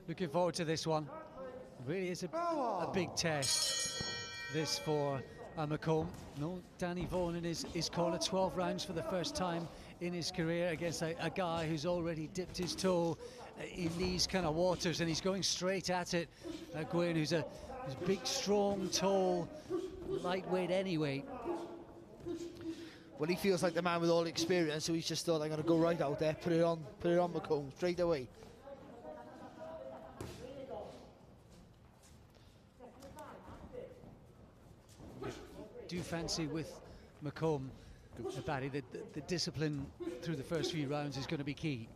Looking forward to this one. It really is a big test, this for McComb. No Danny Vaughan in his corner. 12 rounds for the first time in his career against a guy who's already dipped his toe in these kind of waters, and he's going straight at it. Gwyn, who's a big, strong, tall, lightweight anyway. Well, he feels like the man with all the experience, so he's just thought, I'm going to go right out there, put it on McComb straight away. Do fancy with McComb, Barry, the discipline through the first few rounds is going to be key.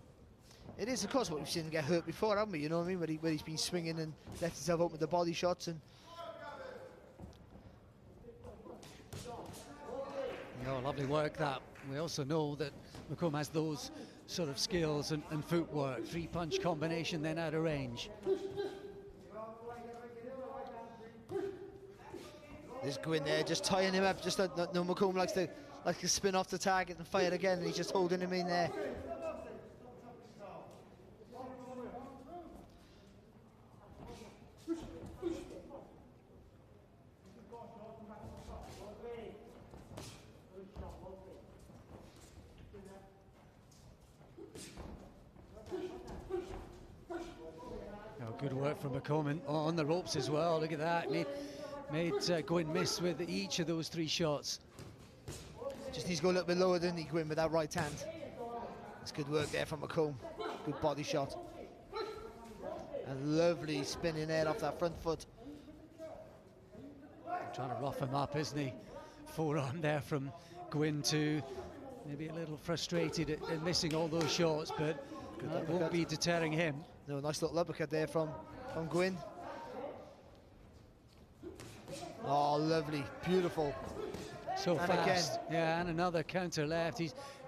It is, of course, what we've seen him get hurt before, haven't we? You know what I mean? Where he's been swinging and left himself open with the body shots. And lovely work that. We also know that McComb has those sort of skills and footwork. 3-punch combination, then out of range. There's Gwyn there, just tying him up. Just no, McComb likes to spin off the target and fire again, and he's just holding him in there. Good work from McComb on the ropes as well. Look at that. Made Gwyn miss with each of those 3 shots. Just needs to go a little bit lower than he, Gwyn, with that right hand. It's good work there from McComb. Good body shot. A lovely spinning there off that front foot. Trying to rough him up, isn't he? Forearm there from Gwyn, too. Maybe a little frustrated at missing all those shots, but that won't be deterring him. No, nice little uppercut there from Gwyn. Oh, lovely, beautiful. So and fast. Again. Yeah, and another counter left.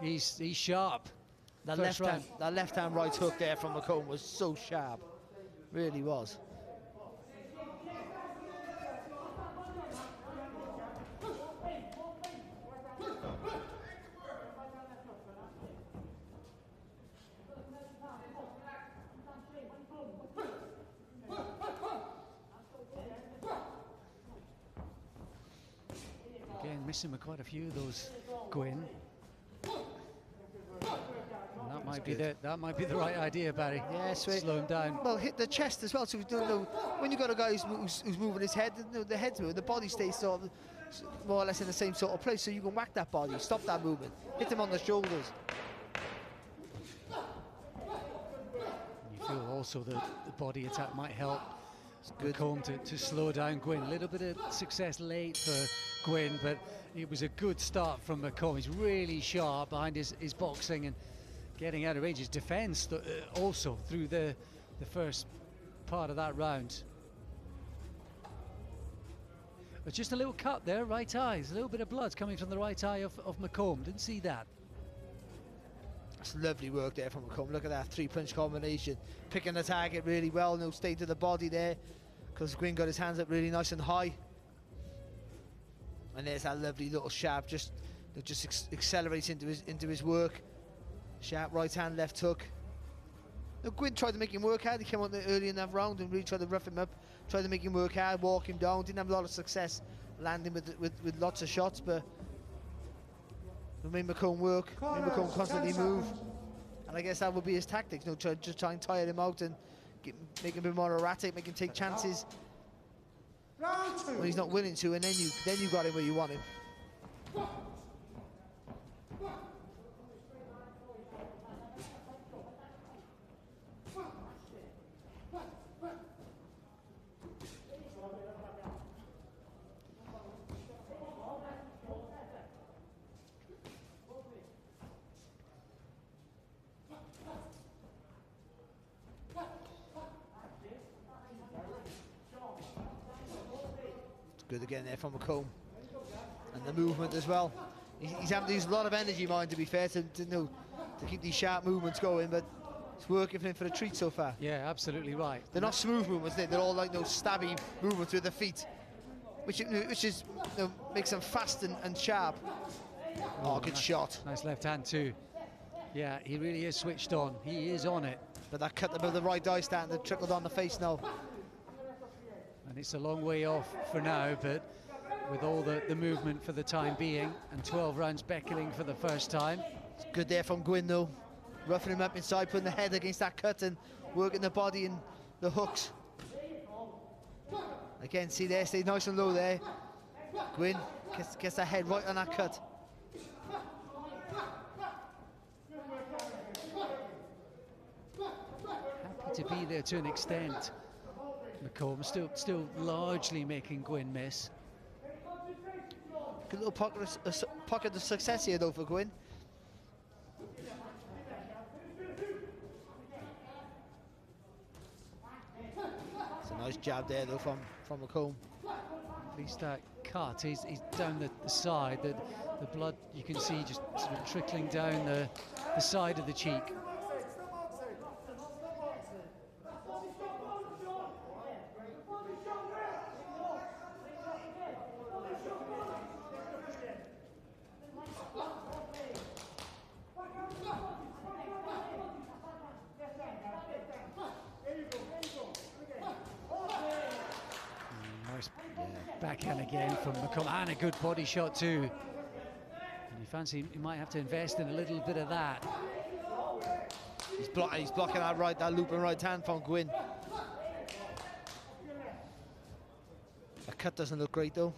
He's sharp. That left hand right hook there from McComb was so sharp. Really was. Again, missing with quite a few of those, Gwyn. That might be the right idea, Barry. Yeah, sweet. Slow him down. Well, hit the chest as well. So when you got a guy who's moving his head, the head's moving, the body stays sort of more or less in the same sort of place. So you can whack that body, stop that movement, hit him on the shoulders. You feel also that the body attack might help McComb to slow down Gwyn. A little bit of success late for Gwyn, but it was a good start from McComb. He's really sharp behind his boxing and getting out of range. His defence also through the first part of that round. But just a little cut there, right eye. There's a little bit of blood coming from the right eye of McComb. Didn't see that. That's lovely work there from McComb. Look at that 3-punch combination. Picking the target really well. No stay to the body there, because Gwyn got his hands up really nice and high. And there's that lovely little sharp, just accelerates into his work. Sharp right hand, left hook. Now, Gwyn tried to make him work hard. He came out there early in that round and really tried to rough him up, tried to make him work hard, walk him down. Didn't have a lot of success landing with lots of shots, but made McComb work, made McComb constantly move. And I guess that would be his tactics, just try and tire him out and make him a bit more erratic, make him take chances when he's not willing to, and then you got him where you want him. Good again there from McComb, and the movement as well. He's having to use a lot of energy, mind, to be fair, to keep these sharp movements going, but it's working for him for a treat so far. Yeah, absolutely right. They're not smooth movements, they're all like those stabby movements with the feet, which is makes them fast and sharp. Oh, good shot. Nice left hand too. Yeah, he really is switched on. He is on it. But that cut above the right eye starting to trickle down the face now. And it's a long way off for now, but with all the movement for the time being, and 12 rounds beckoning for the first time. It's good there from Gwyn though. Roughing him up inside, putting the head against that cut and working the body and the hooks. Again, see there, stay nice and low there. Gwyn gets that head right on that cut. Happy to be there to an extent. McComb still largely making Gwyn miss. Good little pocket of success here though for Gwyn. It's a nice jab there though from McComb. At least that cut, he's down the side, the blood you can see just sort of trickling down the side of the cheek. Backhand again from McComb, and a good body shot too. And you fancy he might have to invest in a little bit of that. He's blocking that looping right hand from Gwyn. That cut doesn't look great though.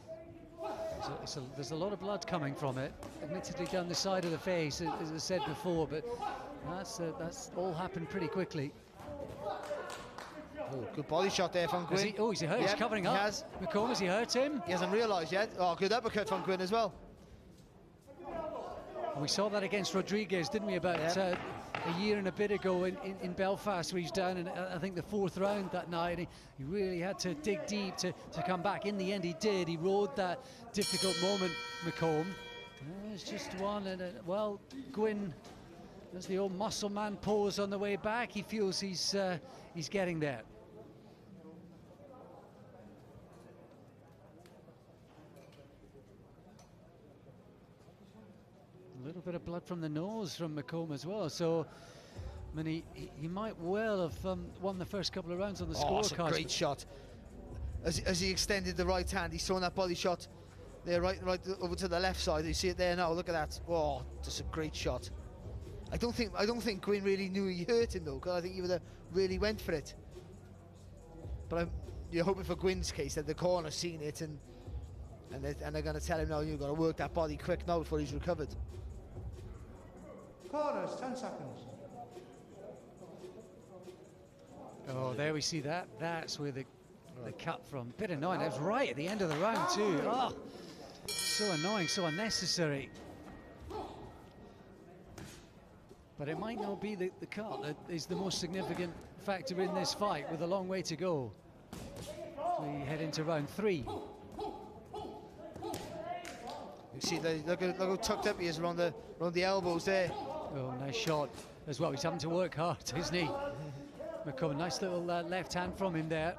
There's a lot of blood coming from it, admittedly down the side of the face, as I said before, but that's all happened pretty quickly. Oh, good body shot there from Gwyn. He's hurt, he's covering up. McComb, has he hurt him? He hasn't realised yet. Oh, good uppercut from Gwyn as well. And we saw that against Rodriguez, didn't we, about a year and a bit ago in Belfast, where he's down in, I think, the 4th round that night. And he really had to dig deep to come back. In the end, he did. He rode that difficult moment, McComb. It's just one, and well, Gwyn, there's the old muscle man pose on the way back. He feels he's getting there. A little bit of blood from the nose from McComb as well, so I mean he might well have won the first couple of rounds on the scorecard. That's a great shot. As he extended the right hand, he's throwing that body shot there, right over to the left side. You see it there now. Look at that. Oh, just a great shot. I don't think Gwyn really knew he hurt him though, because I think he would have really went for it. But you're hoping for Gwyn's case that the corner's seen it and they're going to tell him, no, you've got to work that body quick now before he's recovered. Corners, 10 seconds. Oh, there we see that. That's where the cut from. Bit annoying. That was right at the end of the round too. Oh, so annoying, so unnecessary. But it might not be the cut that is the most significant factor in this fight, with a long way to go. We head into round 3. You see, look how tucked up he is around the elbows there. Oh, nice shot as well. He's having to work hard, isn't he? McComb, nice little left hand from him there.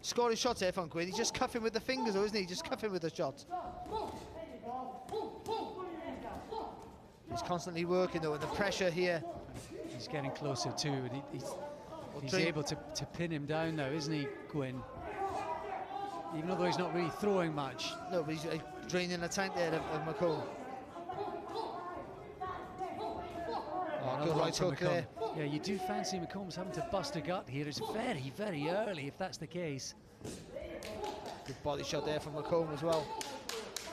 Scoring shots there from Gwyn. He's just cuffing with the fingers, though, isn't he? Just cuffing with the shots. He's constantly working, though, and the pressure here. He's getting closer too, and he's able to pin him down now, isn't he, Gwyn? Even though he's not really throwing much. No, but he's draining the tank there of McComb. Oh, good right hook there. Yeah, you do fancy McComb's having to bust a gut here. It's very, very early, if that's the case. Good body shot there from McComb as well.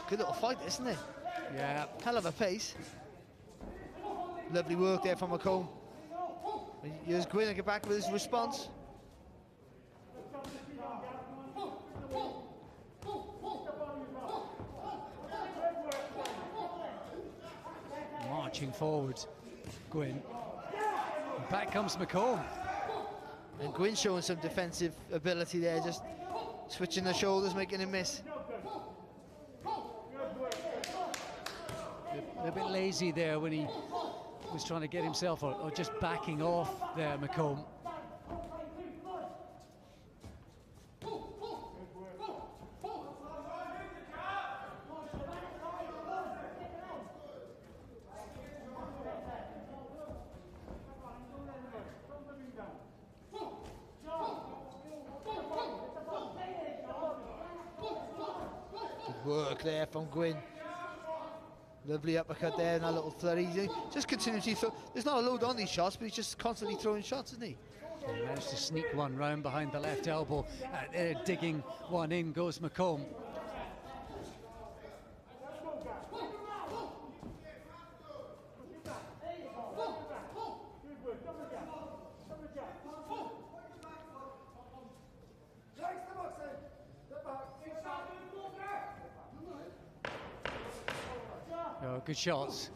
Good little fight, isn't it? Yeah. Hell of a pace. Lovely work there from McComb. Here's Gwyn to get back with his response. Marching forward, Gwyn. And back comes McComb. And Gwyn showing some defensive ability there, just switching the shoulders, making him miss. a bit lazy there when he was trying to get himself, or just backing off there, McComb. Good work there from Gwyn. Lovely uppercut there and a little flurry. He just continuously throw. There's not a load on these shots, but he's just constantly throwing shots, isn't he? He managed to sneak one round behind the left elbow. Digging one in goes McComb. Oh, good shots.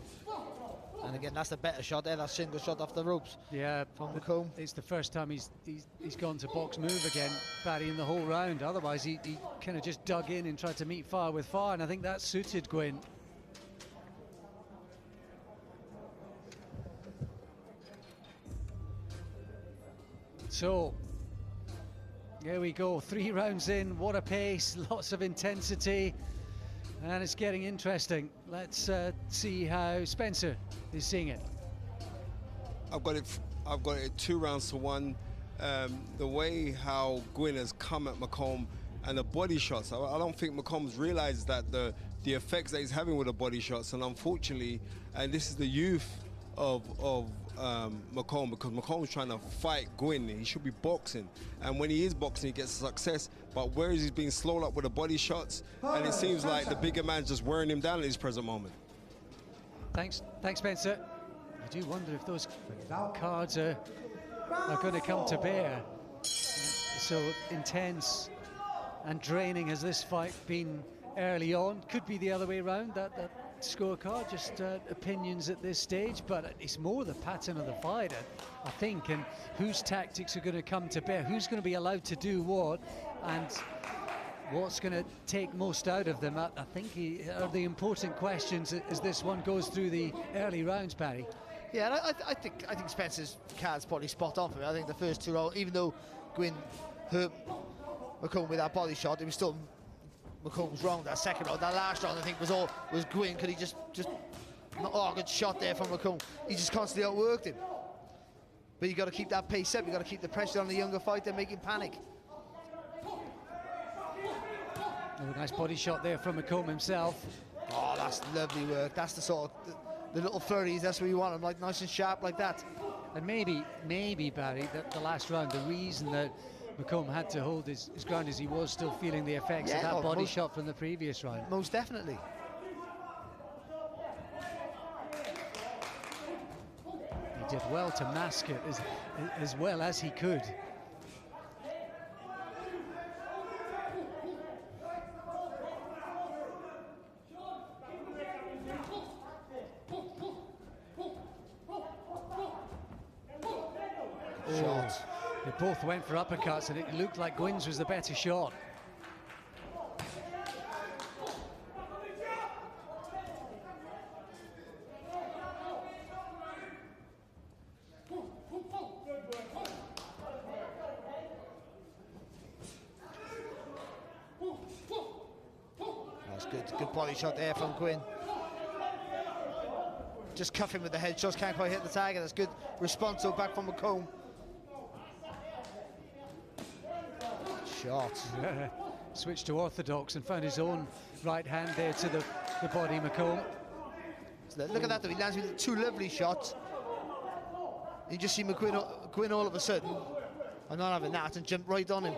And again, that's the better shot there, that single shot off the ropes. Yeah, from McComb. It's the first time he's gone to box move again, Barry, in the whole round. Otherwise, he kind of just dug in and tried to meet fire with fire, and I think that suited Gwyn. So, here we go, 3 rounds in, what a pace, lots of intensity, and it's getting interesting. Let's see how Spencer is seeing it. I've got it 2 rounds to 1. The way how Gwyn has come at McComb and the body shots, I don't think McComb's realized that the effects that he's having with the body shots, and unfortunately, and this is the youth of McComb, because McComb's trying to fight Gwyn. He should be boxing, and when he is boxing, he gets success. But whereas he's being slowed up with the body shots, and it seems like the bigger man's just wearing him down at this present moment. Thanks, Spencer. I do wonder if those cards are going to come to bear. So intense and draining has this fight been early on. Could be the other way around, that scorecard, just opinions at this stage, but it's more the pattern of the fight, I think, and whose tactics are going to come to bear, who's going to be allowed to do what, and what's going to take most out of them. I think are the important questions as this one goes through the early rounds, Barry. Yeah, I think Spencer's card's probably spot on for me. I think the first 2 rounds, even though Gwyn hurt McComb with that body shot, it was still McComb's wrong. That second round, that last round, I think was Gwyn. Could he just good shot there from McComb. He just constantly outworked him. But you got to keep that pace up. You got to keep the pressure on the younger fighter, make him panic. Oh, nice body shot there from McComb himself. Oh, that's lovely work. That's the sort of the little flurries. That's where you want them, like nice and sharp like that. And maybe Barry, the last round, the reason that McComb had to hold his ground is he was still feeling the effects of that body shot from the previous round. Most definitely. He did well to mask it as well as he could. Shot. They both went for uppercuts, and it looked like Gwyn's was the better shot. That's good body shot there from Gwyn. Just cuffing with the head shots, can't quite hit the target. That's good response though back from McComb. Shot. Switched to orthodox and found his own right hand there to the body, McComb. So look at that though, he lands with 2 lovely shots. You just see Gwyn all of a sudden, I'm not having that, and jump right on him.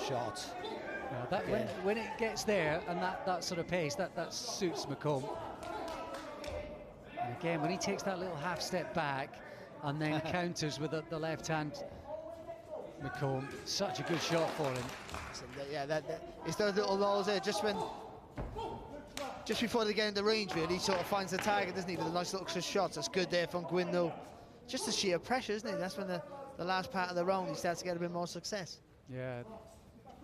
Shot. That when it gets there and that sort of pace, that suits McComb. And again, when he takes that little half step back and then counters with the left hand, McComb, such a good shot for him. So, yeah, it's those little lulls there, just when Just before they get in the range, really, he sort of finds the target, doesn't he, with a nice little shot. That's good there from Gwyn, though. Just the sheer pressure, isn't it? That's when the last part of the round he starts to get a bit more success. Yeah.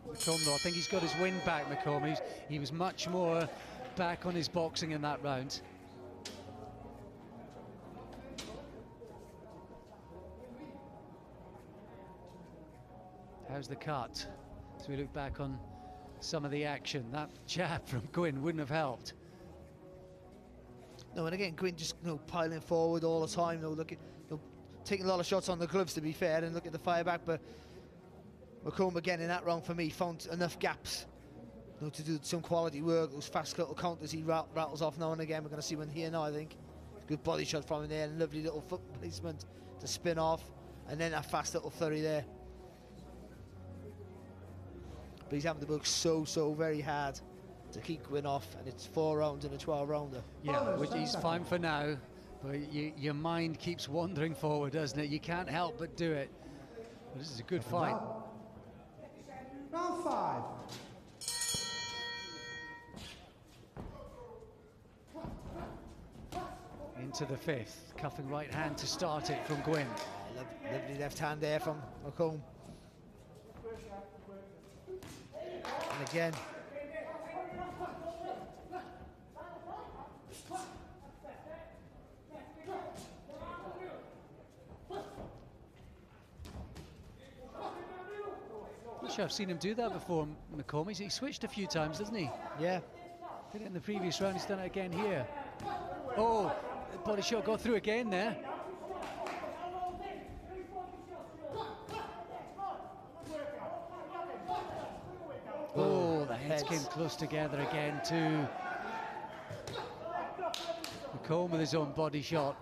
McComb, though, I think he's got his wind back, McComb. He was much more back on his boxing in that round. How's the cut? As we look back on some of the action, that jab from Gwyn wouldn't have helped. No, and again, Gwyn just piling forward all the time. Taking a lot of shots on the gloves, to be fair, and look at the fire back. But McComb again in that round for me found enough gaps to do some quality work. Those fast little counters he rattles off now and again. We're going to see one here now, I think. Good body shot from him there, and lovely little foot placement to spin off, and then that fast little flurry there. But he's having to work so very hard to keep Gwyn off, and it's 4 rounds in a 12-rounder. Yeah, which he's fine for now, but your mind keeps wandering forward, doesn't it? You can't help but do it. But this is a good fight. Round 5. Into the 5th, cuffing right hand to start it from Gwyn. Lovely left hand there from McComb. And again, Not sure I've seen him do that before, McComb. He switched a few times, doesn't he? yeah. Did it in the previous round, he's done it again here. Oh, the body shot got through again there. Oh, the heads came close together again too. McComb with his own body shot.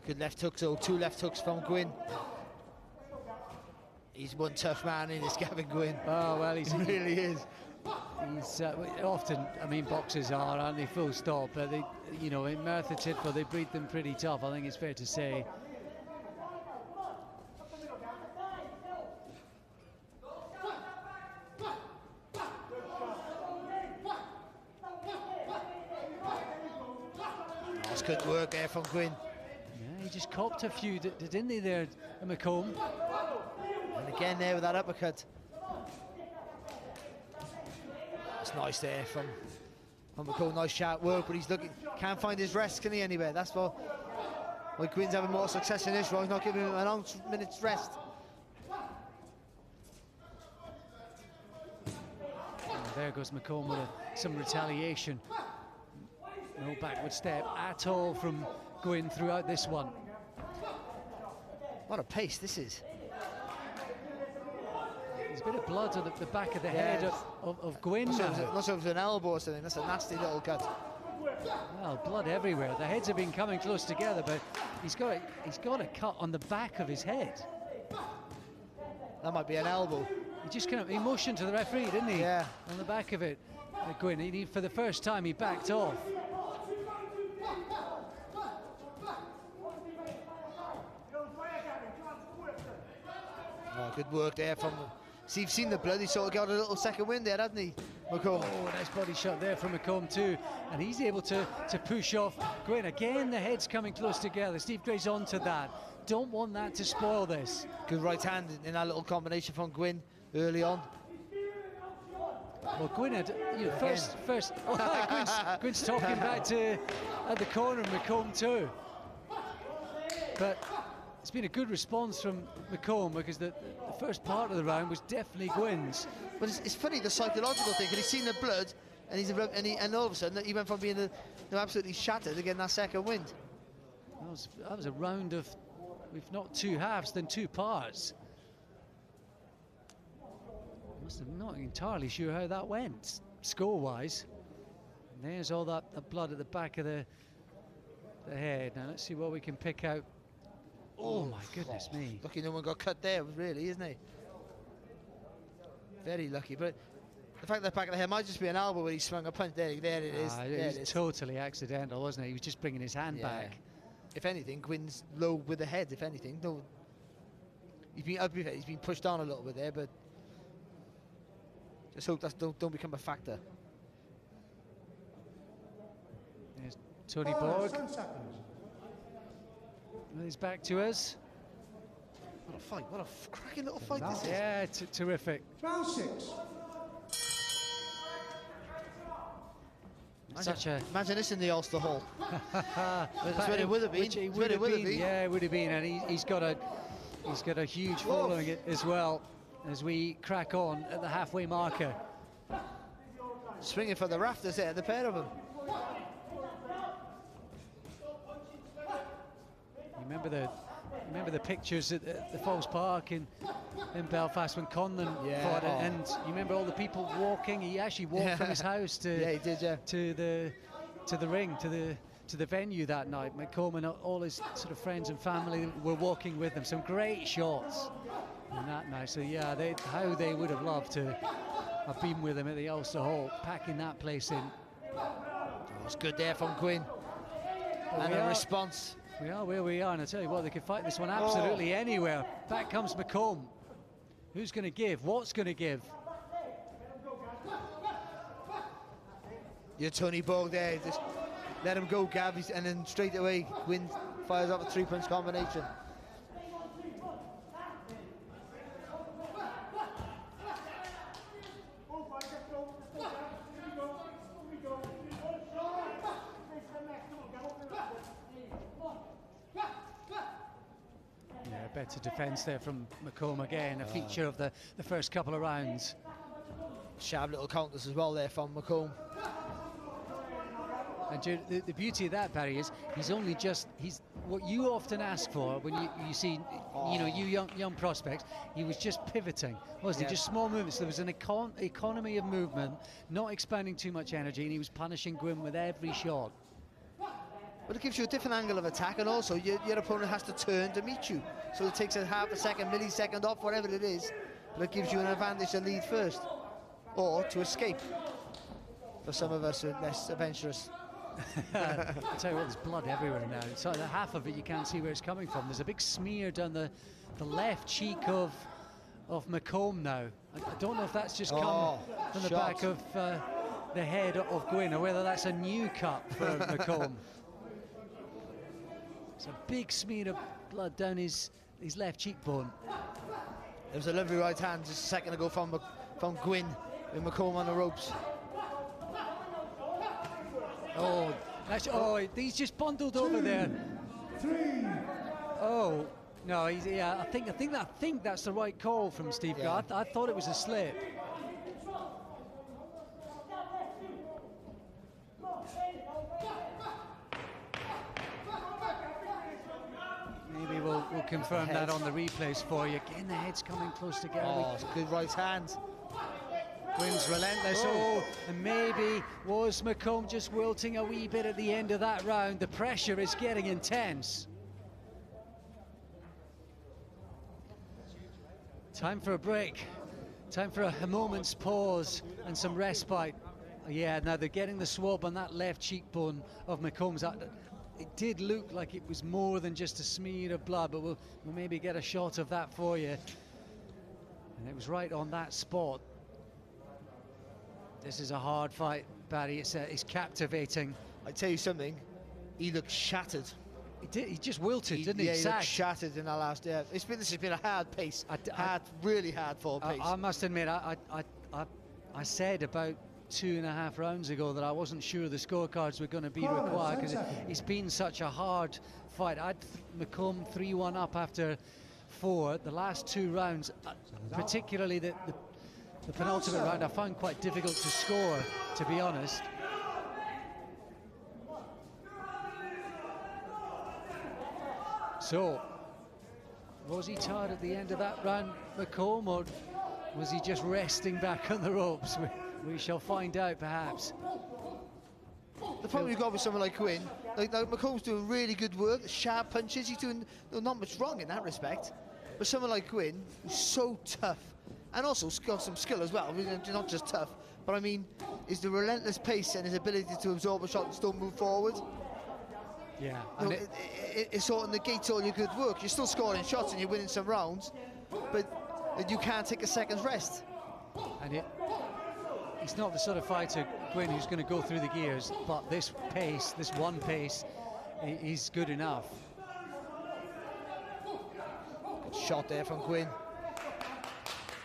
Good left hooks, though. 2 left hooks from Gwyn. He's one tough man in this Gavin Gwynne. Oh, well, he really is. He's often, I mean, boxers are, aren't they, full stop, but they, in Merthyr Tydfil, they breed them pretty tough, I think it's fair to say. That's good work there from Gwyn. Yeah, he just copped a few, didn't he, there, McComb? And again there with that uppercut. That's nice there from McComb. Nice sharp work, but he's looking, can't find his rest, can he, anywhere? That's why Gwyn's having more success in this round. He's not giving him an ounce minute's rest. And there goes McComb with some retaliation. No backward step at all from Gwyn throughout this one. What a pace this is. There's a bit of blood on the back of the head of Gwyn now. Not sure if it was an elbow or something. That's a nasty little cut. Well, blood everywhere. The heads have been coming close together, but he's got a cut on the back of his head. That might be an elbow. He motioned to the referee, didn't he? Yeah. On the back of it. Gwyn, for the first time, he backed off. Oh, good work there from. See, you've seen the blood. He sort of got a little second wind there, hasn't he, McComb? Oh, nice body shot there from McComb too, and he's able to push off Gwyn. Again, the heads coming close together. Steve Gray's on to that. Don't want that to spoil this. Good right hand in that little combination from Gwyn early on. Well, Gwyn had first. Oh, Gwyn's talking back to at the corner, McComb too. But it's been a good response from McComb because the first part of the round was definitely Gwyn's. But it's funny, the psychological thing, because he's seen the blood and all of a sudden he went from being absolutely shattered again that second wind. That was a round of, if not 2 halves, then 2 parts. I'm not entirely sure how that went, score-wise. There's all that blood at the back of the head. Now let's see what we can pick out. Oh my goodness me. Lucky no one got cut there, really, isn't he? Very lucky, but the fact that the back of the head might just be an elbow where he swung a punch. There it is. It was totally accidental, wasn't it? He was just bringing his hand back. If anything, Gwyn's low with the head, if anything. No, he's been pushed down a little bit there, but just hope that don't become a factor. Tony Bonus, Borg. 10 seconds. He's back to us. What a fight. What a cracking little fight this is. Yeah, terrific. Round 6. Imagine this in the Ulster Hall. That's what it would have been. Which it would have been. Yeah, it would have been, and he's got a huge following it as well as we crack on at the halfway marker. Swinging for the rafters there, the pair of them. Remember the pictures at the Falls Park in Belfast when Conlon fought it, and you remember all the people walking. He actually walked from his house to he did, to the ring, to the venue that night. McComb and all his sort of friends and family were walking with him. Some great shots on that night. So yeah, how they would have loved to have been with him at the Ulster Hall, packing that place in. It's good there from Gwyn. And a response. We are where we are, and I tell you what, they could fight this one absolutely anywhere. Back comes McComb. Who's going to give? What's going to give? You're Tony Borg there. Just let him go, Gav, and then straight away, Gwyn fires up a 3-punch combination. Better defence there from McComb again, a feature of the first couple of rounds. Sharp little counters as well there from McComb. And the beauty of that, Barry, is he's what you often ask for when you see, you young prospects. He was just pivoting, wasn't he? Just small movements. There was an economy of movement, not expending too much energy, and he was punishing Gwyn with every shot. But it gives you a different angle of attack, and also your opponent has to turn to meet you. So it takes a half a second, millisecond off, whatever it is, but it gives you an advantage to lead first, or to escape, for some of us who are less adventurous. I tell you what, there's blood everywhere now. So the half of it you can't see where it's coming from. There's a big smear down the left cheek of McComb now. I don't know if that's just come from the back of the head of Gwyn, or whether that's a new cut for McComb. It's a big smear of blood down his left cheekbone. There was a lovely right hand just a second ago from Gwyn with McComb on the ropes. He's just bundled over there. 3. Oh no, I think that's the right call from Steve. Yeah. I thought it was a slip. Maybe we'll confirm that on the replays for you. Again, the head's coming close together. It's a good right hand. Gwyn's relentless. And maybe was McComb just wilting a wee bit at the end of that round. The pressure is getting intense. Time for a break. Time for a moment's pause and some respite. Yeah, now they're getting the swab on that left cheekbone of McComb's. It did look like it was more than just a smear of blood, but we'll maybe get a shot of that for you. And it was right on that spot. This is a hard fight, Barry. It's captivating. I tell you something, he looked shattered. He did. He just wilted, didn't he? Yeah, he looked shattered in that last. Yeah, this has been a hard pace. Really hard for pace. I must admit, I said about 2.5 rounds ago that I wasn't sure the scorecards were going to be required, because it's been such a hard fight. I'd McComb 3-1 up after 4. The last 2 rounds, particularly the penultimate round, I found quite difficult to score, to be honest. So, was he tired at the end of that round, McComb, or was he just resting back on the ropes? We shall find out, perhaps. The problem you've got with someone like Gwyn, like McComb's doing really good work, sharp punches, he's doing not much wrong in that respect. But someone like Gwyn, who's so tough, and also got some skill as well, not just tough, but I mean, is the relentless pace and his ability to absorb a shot and still move forward. Yeah. It sort of negates all your good work. You're still scoring shots and you're winning some rounds, but you can't take a second's rest. And he's not the sort of fighter, Gwyn, who's going to go through the gears, but this pace, this one pace, is good enough. Good shot there from Gwyn.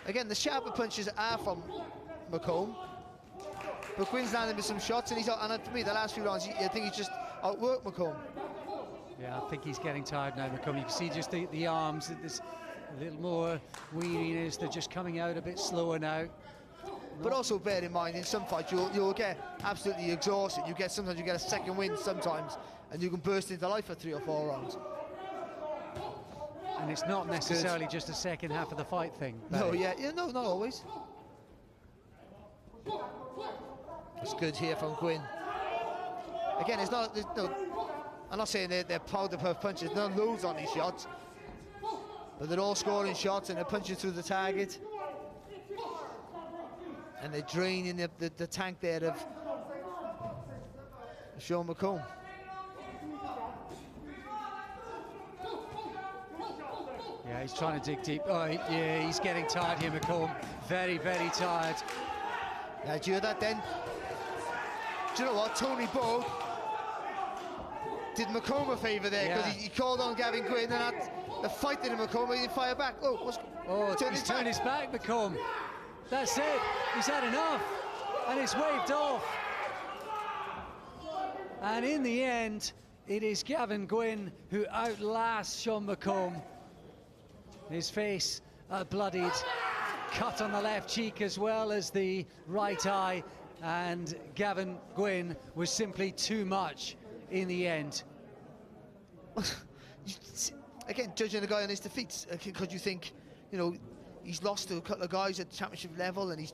Again, the sharper punches are from McComb, but Gwyn's landing with some shots, and he's out. And for me, the last few rounds, I think he's just outworked McComb. Yeah, I think he's getting tired now, McComb. You can see just the arms, there's a little more weariness. They're just coming out a bit slower now. But also bear in mind, in some fights you'll get absolutely exhausted. Sometimes you get a second wind sometimes, and you can burst into life for 3 or 4 rounds. And it's not necessarily just a second half of the fight thing. No, no, not always. It's good here from Gwyn. Again, I'm not saying they're powder puff punches. There's no loads on these shots, but they're all scoring shots and they're punching through the target. And they're draining the tank there of Sean McComb. Yeah, he's trying to dig deep. Oh, yeah, he's getting tired here, McComb. Very, very tired. Now, do you hear that then? Do you know what? Tony Bull did McComb a favour there, because he called on Gavin Gwynne, and the fight did McComb, but he didn't fire back. He's turned his back, McComb. That's it. He's had enough, and it's waved off. And in the end, it is Gavin Gwynne who outlasts Sean McComb. His face bloodied, cut on the left cheek as well as the right eye, and Gavin Gwynne was simply too much in the end. Again, judging a guy on his defeats, because you think, he's lost to a couple of guys at championship level, and he's